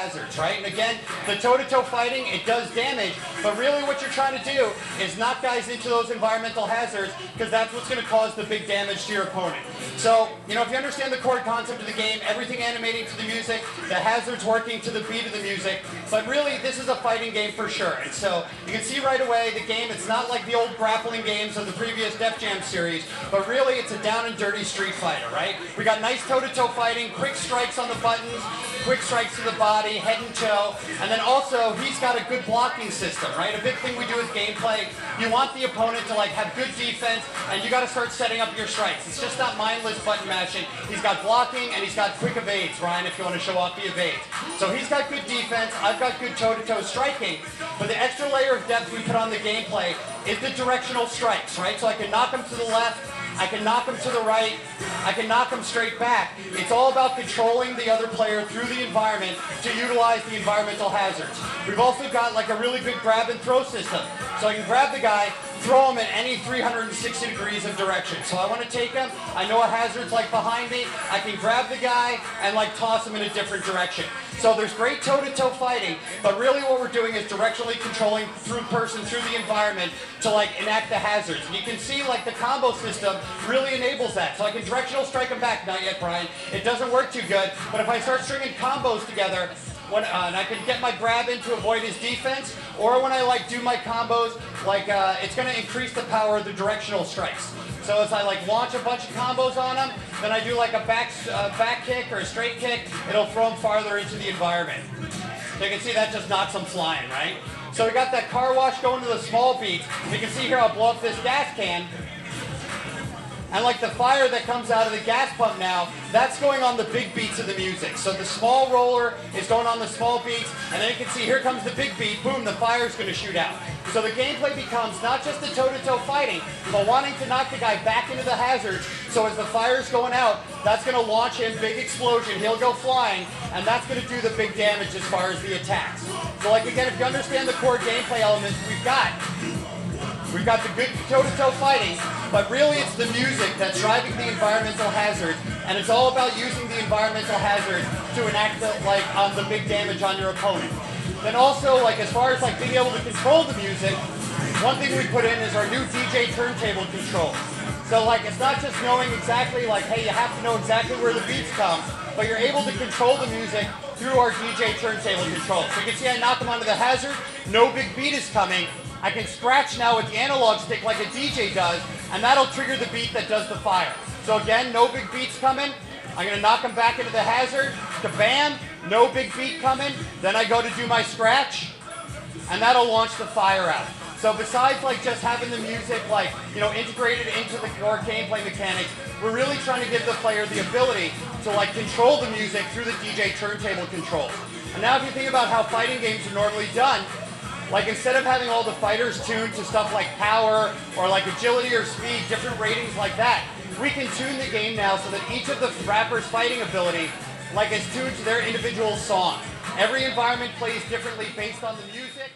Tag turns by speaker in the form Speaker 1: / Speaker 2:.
Speaker 1: hazards, right? And again, the toe-to-toe fighting, it does damage, but really what you're trying to do is knock guys into those environmental hazards, because that's what's going to cause the big damage to your opponent. So, you know, if you understand the core concept of the game, everything animating to the music, the hazards working to the beat of the music, but really this is a fighting game for sure. And so you can see right away the game, it's not like the old grappling games of the previous Def Jam series, but really it's a down and dirty street fighter, right? We got nice toe-to-toe fighting, quick strikes on the buttons, quick strikes to the body, head and toe, and then also he's got a good blocking system, right? A big thing we do with gameplay, you want the opponent to like have good defense, and you got to start setting up your strikes. It's just not mindless button mashing. He's got blocking and he's got quick evades, Ryan, if you want to show off the evades. So he's got good defense, I've got good toe-to-toe striking, but the extra layer of depth we put on the gameplay is the directional strikes, right? So I can knock him to the left, I can knock him to the right, I can knock him straight back. It's all about controlling the other player through the environment to utilize the environmental hazards. We've also got like a really good grab and throw system. So I can grab the guy, throw him at any 360 degrees of direction. So I want to take him, I know a hazard's like behind me, I can grab the guy and like toss him in a different direction. So there's great toe-to-toe fighting, but really what we're doing is directionally controlling through the environment to like enact the hazards. And you can see like the combo system really enables that. So I can directional strike him back, not yet Brian, it doesn't work too good, but if I start stringing combos together, and I can get my grab in to avoid his defense, or when I like do my combos, like it's going to increase the power of the directional strikes. So as I like launch a bunch of combos on him, then I do like a back kick or a straight kick, it'll throw him farther into the environment. So you can see that just knocks him flying, right? So we got that car wash going to the small beats. You can see here I'll blow up this gas can. And like the fire that comes out of the gas pump now, that's going on the big beats of the music. So the small roller is going on the small beats, and then you can see here comes the big beat, boom, the fire's going to shoot out. So the gameplay becomes not just the toe-to-toe fighting, but wanting to knock the guy back into the hazards, so as the fire's going out, that's going to launch him, big explosion, he'll go flying, and that's going to do the big damage as far as the attacks. So like again, if you understand the core gameplay elements we've got the good toe-to-toe fighting, but really it's the music that's driving the environmental hazard, and it's all about using the environmental hazard to enact the big damage on your opponent. Then also, like as far as like being able to control the music, one thing we put in is our new DJ turntable control. So like it's not just knowing exactly like, hey, you have to know exactly where the beats come, but you're able to control the music through our DJ turntable control. So you can see I knock him onto the hazard, no big beat is coming. I can scratch now with the analog stick like a DJ does, and that'll trigger the beat that does the fire. So again, no big beats coming. I'm going to knock him back into the hazard. Kabam! No big beat coming. Then I go to do my scratch, and that'll launch the fire out. So besides like just having the music like, you know, integrated into the core gameplay mechanics, we're really trying to give the player the ability to like control the music through the DJ turntable controls. And now if you think about how fighting games are normally done, like instead of having all the fighters tuned to stuff like power or like agility or speed, different ratings like that, we can tune the game now so that each of the rappers' fighting ability like is tuned to their individual song. Every environment plays differently based on the music.